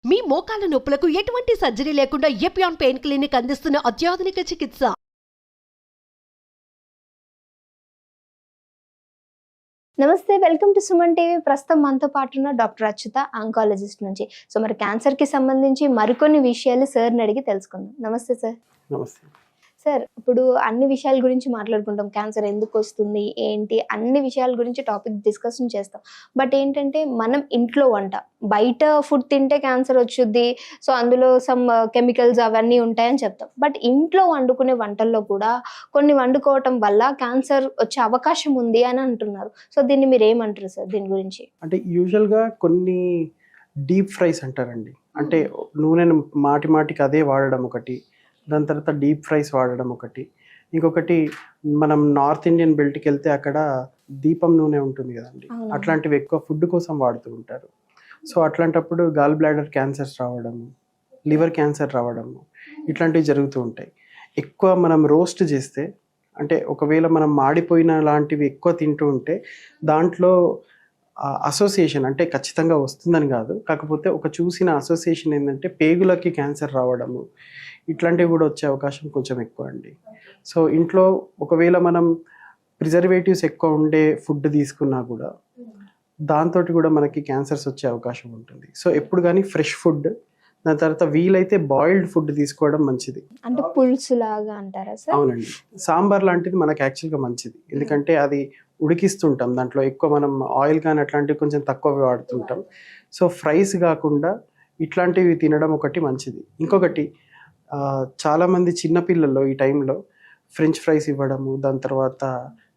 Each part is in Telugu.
మీ మోకాల నొప్పులకు ఎటువంటి సర్జరీ లేకుండా ఎపియాన్ పెయిన్ క్లినిక్ అందిస్తున్న అత్యాధునిక చికిత్స. నమస్తే, వెల్కమ్ టు సుమన్ టీవీ. ప్రస్తుతం మనతో పాటు ఉన్న డాక్టర్ అచ్యుత, ఆంకాలజిస్ట్ నుంచి. సో మరి క్యాన్సర్కి సంబంధించి మరికొన్ని విషయాలు సార్ని అడిగి తెలుసుకుందాం. నమస్తే సార్. నమస్తే సార్, ఇప్పుడు అన్ని విషయాల గురించి మాట్లాడుకుంటాం. క్యాన్సర్ ఎందుకు వస్తుంది, ఏంటి, అన్ని విషయాల గురించి టాపిక్ డిస్కషన్ చేస్తాం. బట్ ఏంటంటే మనం ఇంట్లో వంట, బయట ఫుడ్ తింటే క్యాన్సర్ వచ్చుద్ది, సో అందులో సమ్ కెమికల్స్ అవన్నీ ఉంటాయని చెప్తాం. బట్ ఇంట్లో వండుకునే వంటల్లో కూడా కొన్ని వండుకోవటం వల్ల క్యాన్సర్ వచ్చే అవకాశం ఉంది అని అంటున్నారు. సో దీన్ని మీరు ఏమంటారు సార్ దీని గురించి? అంటే యూజువల్గా కొన్ని డీప్ ఫ్రైస్ అంటారండి. అంటే నూనెను మాటికి అదే వాడడం ఒకటి, దాని తర్వాత డీప్ ఫ్రైస్ వాడడం ఒకటి, ఇంకొకటి మనం నార్త్ ఇండియన్ బెల్ట్కి వెళ్తే అక్కడ దీపం నూనె ఉంటుంది కదండి, అట్లాంటివి ఎక్కువ ఫుడ్ కోసం వాడుతూ ఉంటారు. సో అట్లాంటప్పుడు గాల్ బ్లాడర్ క్యాన్సర్స్ రావడము, లివర్ క్యాన్సర్ రావడము ఇట్లాంటివి జరుగుతూ ఉంటాయి. ఎక్కువ మనం రోస్ట్ చేస్తే, అంటే ఒకవేళ మనం మాడిపోయిన లాంటివి ఎక్కువ తింటూ ఉంటే దాంట్లో అసోసియేషన్, అంటే ఖచ్చితంగా వస్తుందని కాదు, కాకపోతే ఒక చూసిన అసోసియేషన్ ఏంటంటే పేగులకి క్యాన్సర్ రావడము ఇట్లాంటివి కూడా వచ్చే అవకాశం కొంచెం ఎక్కువ అండి. సో ఇంట్లో ఒకవేళ మనం ప్రిజర్వేటివ్స్ ఎక్కువ ఉండే ఫుడ్ తీసుకున్నా కూడా దాంతో కూడా మనకి క్యాన్సర్స్ వచ్చే అవకాశం ఉంటుంది. సో ఎప్పుడు కానీ ఫ్రెష్ ఫుడ్, దాని తర్వాత వీలైతే బాయిల్డ్ ఫుడ్ తీసుకోవడం మంచిది. అంటే పులుసు లాగా అంటారా సార్? అవునండి, సాంబార్ లాంటిది మనకి యాక్చువల్గా మంచిది, ఎందుకంటే అది ఉడికిస్తుంటాం, దాంట్లో ఎక్కువ మనం ఆయిల్ కానీ అట్లాంటివి కొంచెం తక్కువ వాడుతుంటాం. సో ఫ్రైస్ కాకుండా ఇట్లాంటివి తినడం ఒకటి మంచిది. ఇంకొకటి చాలామంది చిన్నపిల్లల్లో ఈ టైంలో ఫ్రెంచ్ ఫ్రైస్ ఇవ్వడము, దాని తర్వాత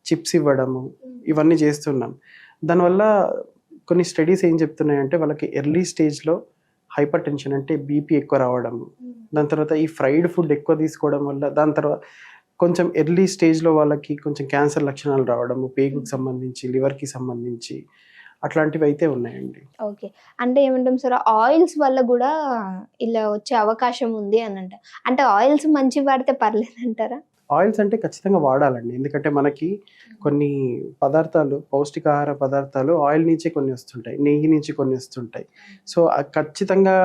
చిప్స్ ఇవ్వడము, ఇవన్నీ చేస్తున్నాం. దానివల్ల కొన్ని స్టడీస్ ఏం చెప్తున్నాయంటే వాళ్ళకి ఎర్లీ స్టేజ్లో హైపర్ టెన్షన్, అంటే బీపీ ఎక్కువ రావడము, దాని తర్వాత ఈ ఫ్రైడ్ ఫుడ్ ఎక్కువ తీసుకోవడం వల్ల దాని తర్వాత కొంచెం ఎర్లీ స్టేజ్లో వాళ్ళకి కొంచెం క్యాన్సర్ లక్షణాలు రావడము, పేగుకి సంబంధించి, లివర్కి సంబంధించి అట్లాంటివి అయితే ఉన్నాయండి. ఓకే, అంటే ఏమంటాం సార్, ఆయిల్స్ వల్ల కూడా ఇలా వచ్చే అవకాశం ఉంది అని అంట. అంటే ఆయిల్స్ మంచి వాడితే పర్లేదంటారా? ఆయిల్స్ అంటే ఖచ్చితంగా వాడాలండి, ఎందుకంటే మనకి కొన్ని పదార్థాలు, పౌష్టికాహార పదార్థాలు ఆయిల్ నుంచే కొన్ని వస్తుంటాయి, నెయ్యి నుంచి కొన్ని వస్తుంటాయి. సో ఖచ్చితంగా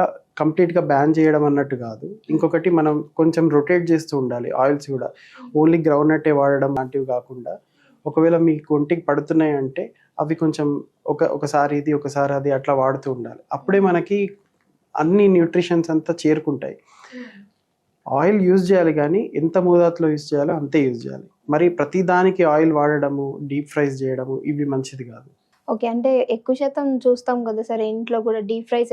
కంప్లీట్గా బ్యాన్ చేయడం అన్నట్టు కాదు. ఇంకొకటి మనం కొంచెం రొటేట్ చేస్తూ ఉండాలి ఆయిల్స్ కూడా, ఓన్లీ గ్రౌండ్ నట్టే వాడడం లాంటివి కాకుండా, ఒకవేళ మీకు ఒంటికి పడుతున్నాయి అంటే అవి కొంచెం ఒకసారి ఇది ఒకసారి అది అట్లా వాడుతూ ఉండాలి. అప్పుడే మనకి అన్ని న్యూట్రిషన్స్ అంతా చేరుకుంటాయి. ఆయిల్ యూజ్ చేయాలి, కానీ ఎంత మోతాదులో యూజ్ చేయాలో అంతే యూజ్ చేయాలి. మరి ప్రతి దానికి ఆయిల్ వాడడము, డీప్ ఫ్రైస్ చేయడము ఇవి మంచిది కాదు. ఓకే, అంటే ఎక్కువ శాతం చూస్తాం కదా సార్, ఇంట్లో కూడా డీప్ ఫ్రైస్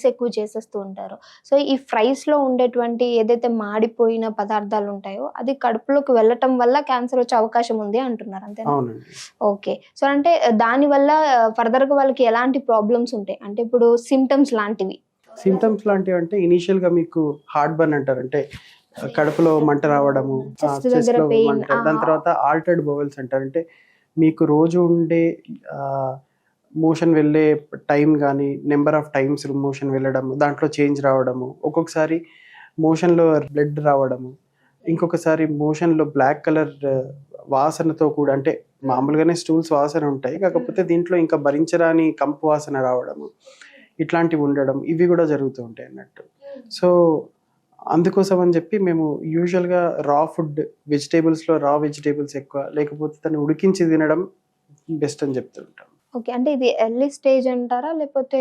ఎక్కువ చేసేస్తూ ఉంటారు. సో ఈ ఫ్రైస్లో ఉండేటువంటి ఏదైతే మాడిపోయిన పదార్థాలు ఉంటాయో అది కడుపులోకి వెళ్ళటం వల్ల క్యాన్సర్ వచ్చే అవకాశం ఉంది అంటున్నారు, అంతే? అవునండి. ఓకే, సో అంటే దానివల్ల ఫర్దర్గా వాళ్ళకి ఎలాంటి ప్రాబ్లమ్స్ ఉంటాయి? అంటే ఇప్పుడు సిమ్టమ్స్ లాంటివి అంటే ఇనీషియల్గా మీకు హార్ట్ బర్న్ అంటారు, అంటే కడుపులో మంట రావడము, చెస్ట్లో మంట, దాని తర్వాత ఆల్టర్డ్ బౌవెల్స్ అంటారు, అంటే మీకు రోజు ఉండే మోషన్ వెళ్ళే టైం కానీ నెంబర్ ఆఫ్ టైమ్స్ మోషన్ వెళ్ళడము, దాంట్లో చేంజ్ రావడము, ఒక్కొక్కసారి మోషన్లో బ్లడ్ రావడము, ఇంకొకసారి మోషన్లో బ్లాక్ కలర్ వాసనతో కూడా, అంటే మామూలుగానే స్టూల్స్ వాసన ఉంటాయి, కాకపోతే దీంట్లో ఇంకా భరించరాని కంపు వాసన రావడము, ఇట్లాంటివి ఉండడం, ఇవి కూడా జరుగుతూ ఉంటాయి అన్నట్టు. సో అందుకోసం అని చెప్పి మేము యూజువల్గా రా ఫుడ్, వెజిటేబుల్స్లో రా వెజిటేబుల్స్ ఎక్కువ, లేకపోతే దాన్ని ఉడికించి తినడం బెస్ట్ అని చెప్తుంటాం. ఓకే, అంటే ఇది ఎర్లీ స్టేజ్ అంటారా, లేకపోతే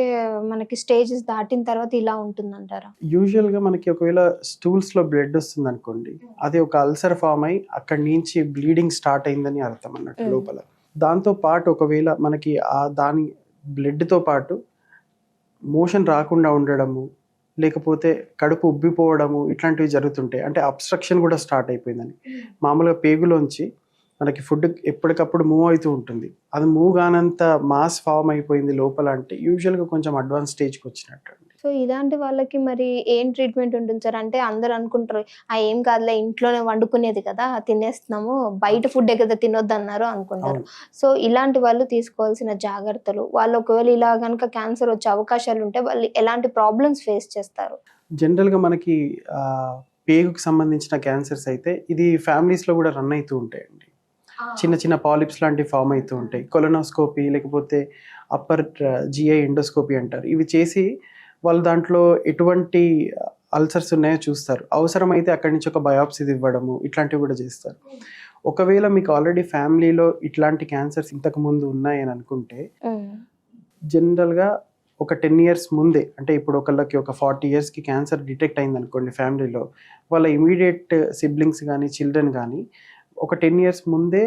మనకి స్టేజెస్ దాటిన తర్వాత ఇలా ఉంటుందంటారా? యూజువల్గా మనకి ఒకవేళ స్టూల్స్లో బ్లడ్ వస్తుంది అనుకోండి, అది ఒక అల్సర్ ఫామ్ అయి అక్కడి నుంచి బ్లీడింగ్ స్టార్ట్ అయిందని అర్థం అన్నట్టు లోపల. దాంతో పాటు ఒకవేళ మనకి దాని బ్లడ్తో పాటు మోషన్ రాకుండా ఉండడము, లేకపోతే కడుపు ఉబ్బిపోవడము, ఇట్లాంటివి జరుగుతుంటాయి. అంటే అబ్స్ట్రక్షన్ కూడా స్టార్ట్ అయిపోయిందని. మామూలుగా పేగులోంచి మనకి ఫుడ్ ఎప్పటికప్పుడు మూవ్ అవుతూ ఉంటుంది, అది మూవ్ కానంత మాస్ ఫామ్ అయిపోయింది లోపల, అంటే యూజువల్గా కొంచెం అడ్వాన్స్ స్టేజ్కి వచ్చినట్టు. సో ఇలాంటి వాళ్ళకి మరి ఏం ట్రీట్మెంట్ ఉంటుంది సార్? అంటే అందరు అనుకుంటారు ఏం కాదులే, ఇంట్లోనే వండుకునేది కదా తినేస్తున్నాము, బయట ఫుడ్ కదా తినొద్దు అన్నారు అనుకుంటారు. సో ఇలాంటి వాళ్ళు తీసుకోవాల్సిన జాగ్రత్తలు, వాళ్ళు ఒకవేళ ఇలా కనుక క్యాన్సర్ వచ్చే అవకాశాలు ఉంటే వాళ్ళు ఎలాంటి ప్రాబ్లమ్స్ ఫేస్ చేస్తారు? జనరల్గా మనకి పేగుకి సంబంధించిన క్యాన్సర్స్ అయితే ఇది ఫ్యామిలీస్లో కూడా రన్ అవుతూ ఉంటాయండి. చిన్న చిన్న పాలిప్స్ లాంటివి ఫామ్ అవుతూ ఉంటాయి. కొలనోస్కోపీ లేకపోతే అప్పర్ జిఐ ఎండోస్కోపీ అంటారు. ఇవి చేసి వాళ్ళు దాంట్లో ఎటువంటి అల్సర్స్ ఉన్నాయో చూస్తారు. అవసరమైతే అక్కడి నుంచి ఒక బయాప్సీ ఇవ్వడము ఇట్లాంటివి కూడా చేస్తారు. ఒకవేళ మీకు ఆల్రెడీ ఫ్యామిలీలో ఇట్లాంటి క్యాన్సర్స్ ఇంతకు ముందు ఉన్నాయని అనుకుంటే జనరల్గా ఒక 10 years ముందే, అంటే ఇప్పుడు ఒకళ్ళకి ఒక 40 yearsకి క్యాన్సర్ డిటెక్ట్ అయింది అనుకోండి ఫ్యామిలీలో, వాళ్ళ ఇమీడియట్ సిబ్లింగ్స్ కానీ చిల్డ్రన్ కానీ ఒక 10 years ముందే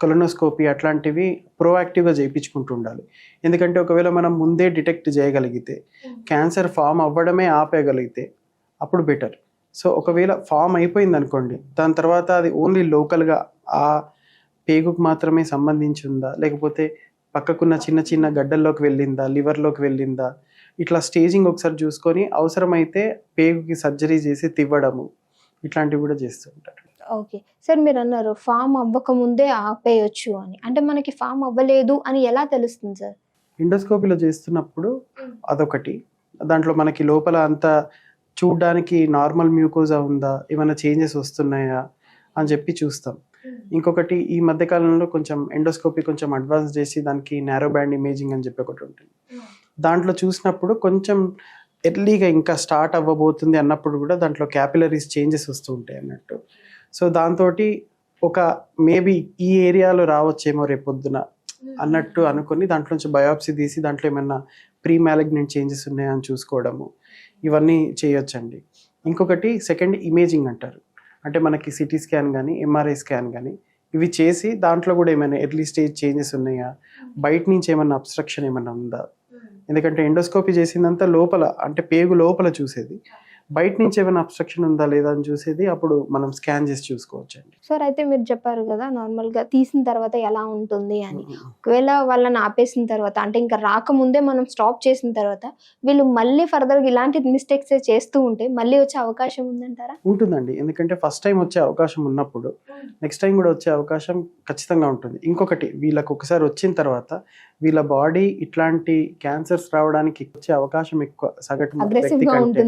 కొలనోస్కోపీ అట్లాంటివి ప్రోయాక్టివ్గా చేయించుకుంటూ ఉండాలి. ఎందుకంటే ఒకవేళ మనం ముందే డిటెక్ట్ చేయగలిగితే, క్యాన్సర్ ఫామ్ అవ్వడమే ఆపేయగలిగితే అప్పుడు బెటర్. సో ఒకవేళ ఫామ్ అయిపోయింది అనుకోండి, దాని తర్వాత అది ఓన్లీ లోకల్గా ఆ పేగుకు మాత్రమే సంబంధించి ఉందా, లేకపోతే పక్కకున్న చిన్న చిన్న గడ్డల్లోకి వెళ్ళిందా, లివర్లోకి వెళ్ళిందా, ఇట్లా స్టేజింగ్ ఒకసారి చూసుకొని అవసరమైతే పేగుకి సర్జరీ చేసి తివ్వడము ఇట్లాంటివి కూడా చేస్తూ ఉంటారు. ఓకే సార్, మీరు అన్నారు ఫామ్ అవ్వక ముందే ఆపేయచ్చు అని, అంటే మనకి ఫామ్ అవ్వలేదు అని ఎలా తెలుస్తుంది సార్? ఎండోస్కోపీలో చేస్తున్నప్పుడు అదొకటి, దాంట్లో మనకి లోపల అంతా చూడ్డానికి నార్మల్ మ్యూకోజా ఉందా, ఏమైనా చేంజెస్ వస్తున్నాయా అని చెప్పి చూస్తాం. ఇంకొకటి ఈ మధ్యకాలంలో కొంచెం ఎండోస్కోపీ కొంచెం అడ్వాన్స్ చేసి దానికి నారో బ్యాండ్ ఇమేజింగ్ అని చెప్పి ఒకటి ఉంటుంది. దాంట్లో చూసినప్పుడు కొంచెం ఎర్లీగా ఇంకా స్టార్ట్ అవ్వబోతుంది అన్నప్పుడు కూడా దాంట్లో క్యాపిలరీస్ చేంజెస్ వస్తూ ఉంటాయి అన్నట్టు. సో దాంతో ఒక మేబీ ఈ ఏరియాలో రావచ్చేమో రేపొద్దున అన్నట్టు అనుకుని దాంట్లో నుంచి బయాప్సీ తీసి దాంట్లో ఏమైనా ప్రీ మ్యాలిగ్నెంట్ చేంజెస్ ఉన్నాయని చూసుకోవడము ఇవన్నీ చేయొచ్చండి. ఇంకొకటి సెకండ్ ఇమేజింగ్ అంటారు, అంటే మనకి సిటీ స్కాన్ కానీ ఎంఆర్ఐ స్కాన్ కానీ ఇవి చేసి దాంట్లో కూడా ఏమైనా ఎర్లీ స్టేజ్ చేంజెస్ ఉన్నాయా, బయట నుంచి ఏమైనా అబ్స్ట్రక్షన్ ఏమైనా ఉందా. ఎందుకంటే ఎండోస్కోపీ చేసిందంతా లోపల, అంటే పేగు లోపల చూసేది, బయట నుంచి ఏమైనా అబ్స్ట్రక్షన్ ఉందా లేదా అని చూసేది అప్పుడు మనం స్కాన్ చేసి చూసుకోవచ్చు అండి. సార్ అయితే మీరు చెప్పారు కదా నార్మల్గా తీసిన తర్వాత ఎలా ఉంటుంది అని, ఒకవేళ వాళ్ళని ఆపేసిన తర్వాత అంటే ఇంకా రాకముందే మనం స్టాప్ చేసిన తర్వాత వీళ్ళు మళ్ళీ ఫర్దర్గా ఇలాంటి మిస్టేక్స్ చేస్తూ ఉంటే మళ్ళీ వచ్చే అవకాశం ఉందంటారా? ఉంటుందండి, ఎందుకంటే ఫస్ట్ టైం వచ్చే అవకాశం ఉన్నప్పుడు నెక్స్ట్ టైం కూడా వచ్చే అవకాశం ఖచ్చితంగా ఉంటుంది. ఇంకొకటి వీళ్ళకి ఒకసారి వచ్చిన తర్వాత వీళ్ళ బాడీ ఇట్లాంటి క్యాన్సర్స్ రావడానికి వచ్చే అవకాశం ఎక్కువ సగటు వ్యక్తి కంటే.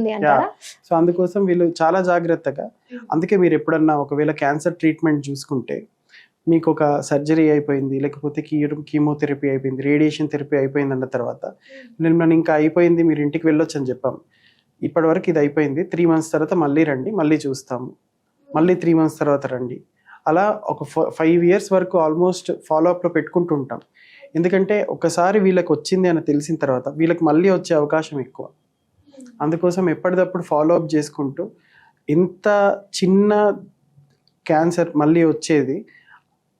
సో అందుకోసం వీళ్ళు చాలా జాగ్రత్తగా, అందుకే మీరు ఎప్పుడన్నా ఒకవేళ క్యాన్సర్ ట్రీట్మెంట్ చూసుకుంటే మీకు ఒక సర్జరీ అయిపోయింది, లేకపోతే కీమోథెరపీ అయిపోయింది, రేడియేషన్ థెరపీ అయిపోయింది అన్న తర్వాత నేను ఇంకా అయిపోయింది మీరు ఇంటికి వెళ్ళొచ్చు అని చెప్పాం. ఇప్పటివరకు ఇది అయిపోయింది, 3 months తర్వాత మళ్ళీ రండి, మళ్ళీ చూస్తాము, మళ్ళీ 3 months తర్వాత రండి, అలా ఒక 5 years వరకు ఆల్మోస్ట్ ఫాలోఅప్లో పెట్టుకుంటూ ఉంటాం. ఎందుకంటే ఒకసారి వీళ్ళకి వచ్చింది అని తెలిసిన తర్వాత వీళ్ళకి మళ్ళీ వచ్చే అవకాశం ఎక్కువ. అందుకోసం ఎప్పటికప్పుడు ఫాలోఅప్ చేసుకుంటూ, ఇంత చిన్న క్యాన్సర్ మళ్ళీ వచ్చేది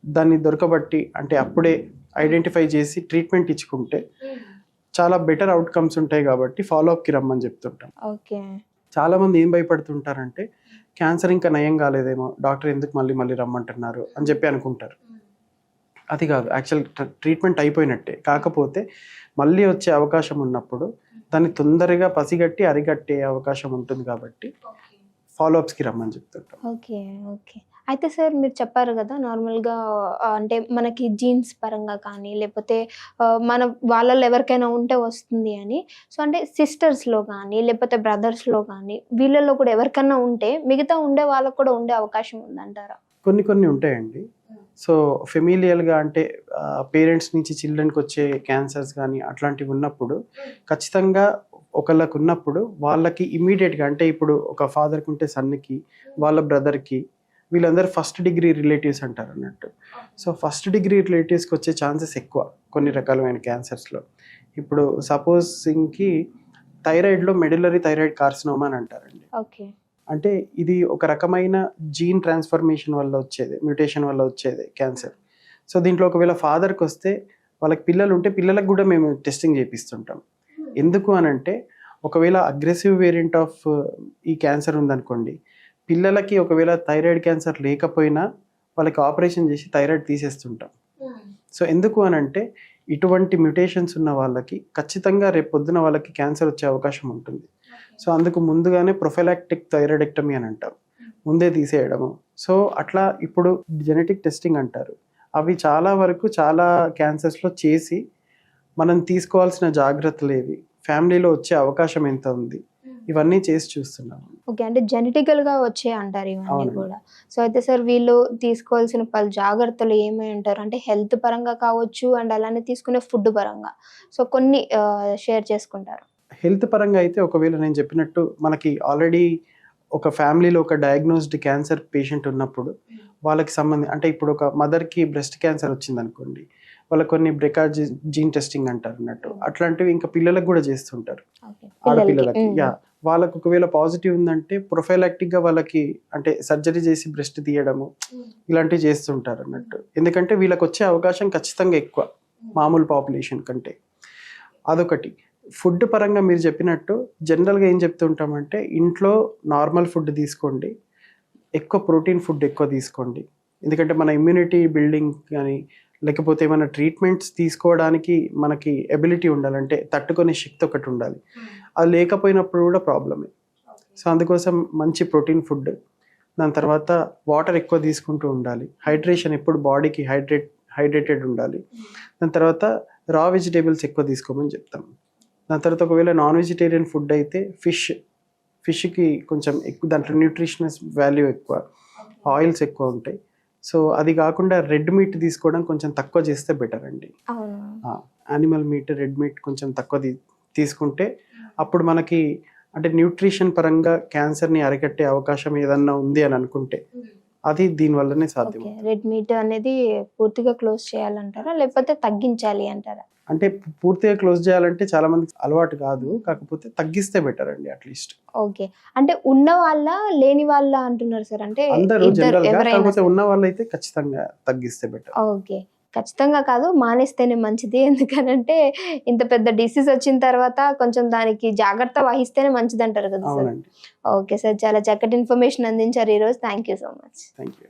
దాన్ని దొరకబట్టి, అంటే అప్పుడే ఐడెంటిఫై చేసి ట్రీట్మెంట్ ఇచ్చుకుంటే చాలా బెటర్ అవుట్కమ్స్ ఉంటాయి కాబట్టి ఫాలోఅప్కి రమ్మని చెప్తుంటాం. ఓకే, చాలామంది ఏం భయపడుతుంటారంటే క్యాన్సర్ ఇంకా నయం కాలేదేమో, డాక్టర్ ఎందుకు మళ్ళీ మళ్ళీ రమ్మంటున్నారు అని చెప్పి అనుకుంటారు. అది కాదు, యాక్చువల్ ట్రీట్మెంట్ అయిపోయినట్టే, కాకపోతే మళ్ళీ వచ్చే అవకాశం ఉన్నప్పుడు దాన్ని తొందరగా పసిగట్టి అరిగట్టే అవకాశం ఉంటుంది కాబట్టి ఫాలోఅప్స్కి రమ్మని చెప్తుంటాం. Okay okay. అయితే సార్ మీరు చెప్పారు కదా నార్మల్గా అంటే మనకి జీన్స్ పరంగా కానీ లేకపోతే మన వాళ్ళలో ఎవరికైనా ఉంటే వస్తుంది అని. సో అంటే సిస్టర్స్లో కానీ లేకపోతే బ్రదర్స్లో కానీ వీళ్ళల్లో కూడా ఎవరికైనా ఉంటే మిగతా ఉండే వాళ్ళకు కూడా ఉండే అవకాశం ఉందంటారా? కొన్ని ఉంటాయండి. సో ఫెమిలియల్గా అంటే పేరెంట్స్ నుంచి చిల్డ్రన్కి వచ్చే క్యాన్సర్స్ కానీ అట్లాంటివి ఉన్నప్పుడు ఖచ్చితంగా ఒకళ్ళకు ఉన్నప్పుడు వాళ్ళకి ఇమీడియట్గా, అంటే ఇప్పుడు ఒక ఫాదర్కి ఉంటే సన్కి, వాళ్ళ బ్రదర్కి, వీళ్ళందరూ ఫస్ట్ డిగ్రీ రిలేటివ్స్ అంటారు అన్నట్టు. సో ఫస్ట్ డిగ్రీ రిలేటివ్స్కి వచ్చే ఛాన్సెస్ ఎక్కువ కొన్ని రకాలమైన క్యాన్సర్స్లో. ఇప్పుడు సపోజ్ ఇంకి థైరాయిడ్లో మెడులరీ థైరాయిడ్ కార్సినోమా అని అంటారండి. ఓకే, అంటే ఇది ఒక రకమైన జీన్ ట్రాన్స్ఫర్మేషన్ వల్ల వచ్చేది, మ్యూటేషన్ వల్ల వచ్చేది క్యాన్సర్. సో దీంట్లో ఒకవేళ ఫాదర్కి వస్తే వాళ్ళకి పిల్లలు ఉంటే పిల్లలకు కూడా మేము టెస్టింగ్ చేపిస్తుంటాం. ఎందుకు అని అంటే ఒకవేళ అగ్రెసివ్ వేరియంట్ ఆఫ్ ఈ క్యాన్సర్ ఉందనుకోండి, పిల్లలకి ఒకవేళ థైరాయిడ్ క్యాన్సర్ లేకపోయినా వాళ్ళకి ఆపరేషన్ చేసి థైరాయిడ్ తీసేస్తుంటాం. సో ఎందుకు అని అంటే ఇటువంటి మ్యూటేషన్స్ ఉన్న వాళ్ళకి ఖచ్చితంగా రేపు పొద్దున వాళ్ళకి క్యాన్సర్ వచ్చే అవకాశం ఉంటుంది. సో అందుకు ముందుగానే ప్రొఫైలాక్టిక్ థైరాయిడెక్టమీ అని అంటాం, ముందే తీసేయడము. సో అట్లా ఇప్పుడు జెనెటిక్ టెస్టింగ్ అంటారు, అవి చాలా వరకు చాలా క్యాన్సర్స్లో చేసి మనం తీసుకోవాల్సిన జాగ్రత్తలు ఏవి, ఫ్యామిలీలో వచ్చే అవకాశం ఎంత ఉంది, ఇవన్నీ చేసి చూస్తున్నాం. ఓకే, అంటే జెనెటికల్గా వచ్చే అంటారు ఇవన్నీ కూడా. సో అయితే సార్ వీళ్ళు తీసుకోవాల్సిన పలు జాగ్రత్తలు ఏమై అంటారు అంటే హెల్త్ పరంగా కావచ్చు అండ్ అలానే తీసుకునే ఫుడ్ పరంగా, సో కొన్ని షేర్ చేసుకుంటారు. హెల్త్ పరంగా అయితే ఒకవేళ నేను చెప్పినట్టు మనకి ఆల్రెడీ ఒక ఫ్యామిలీలో ఒక డయాగ్నోస్డ్ క్యాన్సర్ పేషెంట్ ఉన్నప్పుడు వాళ్ళకి అంటే ఇప్పుడు ఒక మదర్కి బ్రెస్ట్ క్యాన్సర్ వచ్చింది అనుకోండి, వాళ్ళకి కొన్ని బ్రెకా జీన్ టెస్టింగ్ అంటారు అన్నట్టు, అట్లాంటివి ఇంకా పిల్లలకు కూడా చేస్తుంటారు. ఆడపిల్లలకి వాళ్ళకు ఒకవేళ పాజిటివ్ ఉందంటే ప్రొఫైలాక్టిక్గా వాళ్ళకి అంటే సర్జరీ చేసి బ్రెస్ట్ తీయడము ఇలాంటివి చేస్తుంటారు అన్నట్టు. ఎందుకంటే వీళ్ళకి వచ్చే అవకాశం ఖచ్చితంగా ఎక్కువ మామూలు పాపులేషన్ కంటే. అదొకటి. ఫుడ్ పరంగా మీరు చెప్పినట్టు జనరల్గా ఏం చెప్తుంటామంటే ఇంట్లో నార్మల్ ఫుడ్ తీసుకోండి, ఎక్కువ ప్రోటీన్ ఫుడ్ ఎక్కువ తీసుకోండి. ఎందుకంటే మన ఇమ్యూనిటీ బిల్డింగ్ కానీ లేకపోతే ఏమైనా ట్రీట్మెంట్స్ తీసుకోవడానికి మనకి ఎబిలిటీ ఉండాలంటే తట్టుకునే శక్తి ఒకటి ఉండాలి. అది లేకపోయినప్పుడు కూడా ప్రాబ్లమే. సో అందుకోసం మంచి ప్రోటీన్ ఫుడ్, దాని తర్వాత వాటర్ ఎక్కువ తీసుకుంటూ ఉండాలి. హైడ్రేషన్ ఎప్పుడు బాడీకి హైడ్రేటెడ్ ఉండాలి. దాని తర్వాత రా వెజిటేబుల్స్ ఎక్కువ తీసుకోమని చెప్తాం. దాని తర్వాత ఒకవేళ నాన్ వెజిటేరియన్ ఫుడ్ అయితే ఫిష్కి కొంచెం ఎక్కువ దాంట్లో న్యూట్రిషనస్ వాల్యూ ఎక్కువ, ఆయిల్స్ ఎక్కువ ఉంటాయి. సో అది కాకుండా రెడ్ మీట్ తీసుకోవడం కొంచెం తక్కువ చేస్తే బెటర్ అండి. యానిమల్ మీట్, రెడ్ మీట్ కొంచెం తక్కువ తీసుకుంటే అప్పుడు మనకి అంటే న్యూట్రిషన్ పరంగా క్యాన్సర్ని అరికట్టే అవకాశం ఏదన్నా ఉంది అని అనుకుంటే అది దీనివల్లనే సాధ్యం. రెడ్ మీట్ అనేది పూర్తిగా క్లోజ్ చేయాలంటారా లేకపోతే తగ్గించాలి అంటారా? అంటే పూర్తిగా క్లోజ్ చేయాలంటే చాలా మందికి అలవాటు కాదు, కాకపోతే తగ్గిస్తే బెటర్ అండి అట్లీస్ట్. ఓకే, అంటే ఉన్న వాళ్ళ లేని వాళ్ళ అంటున్నారు సార్? అంటే అందరూ జనరల్ గా, కాకపోతే ఉన్న వాళ్ళు అయితే ఖచ్చితంగా తగ్గిస్తే బెటర్. ఓకే, ఖచ్చితంగా కాదు, మానేస్తేనే మంచిది. ఎందుకనంటే ఇంత పెద్ద డిసీజ్ వచ్చిన తర్వాత కొంచెం దానికి జాగ్రత్త వహిస్తేనే మంచిది అంటారు కదా సార్. ఓకే సార్, చాలా చక్కటి ఇన్ఫర్మేషన్ అందించారు ఈరోజు. Thank you so much. Thank you.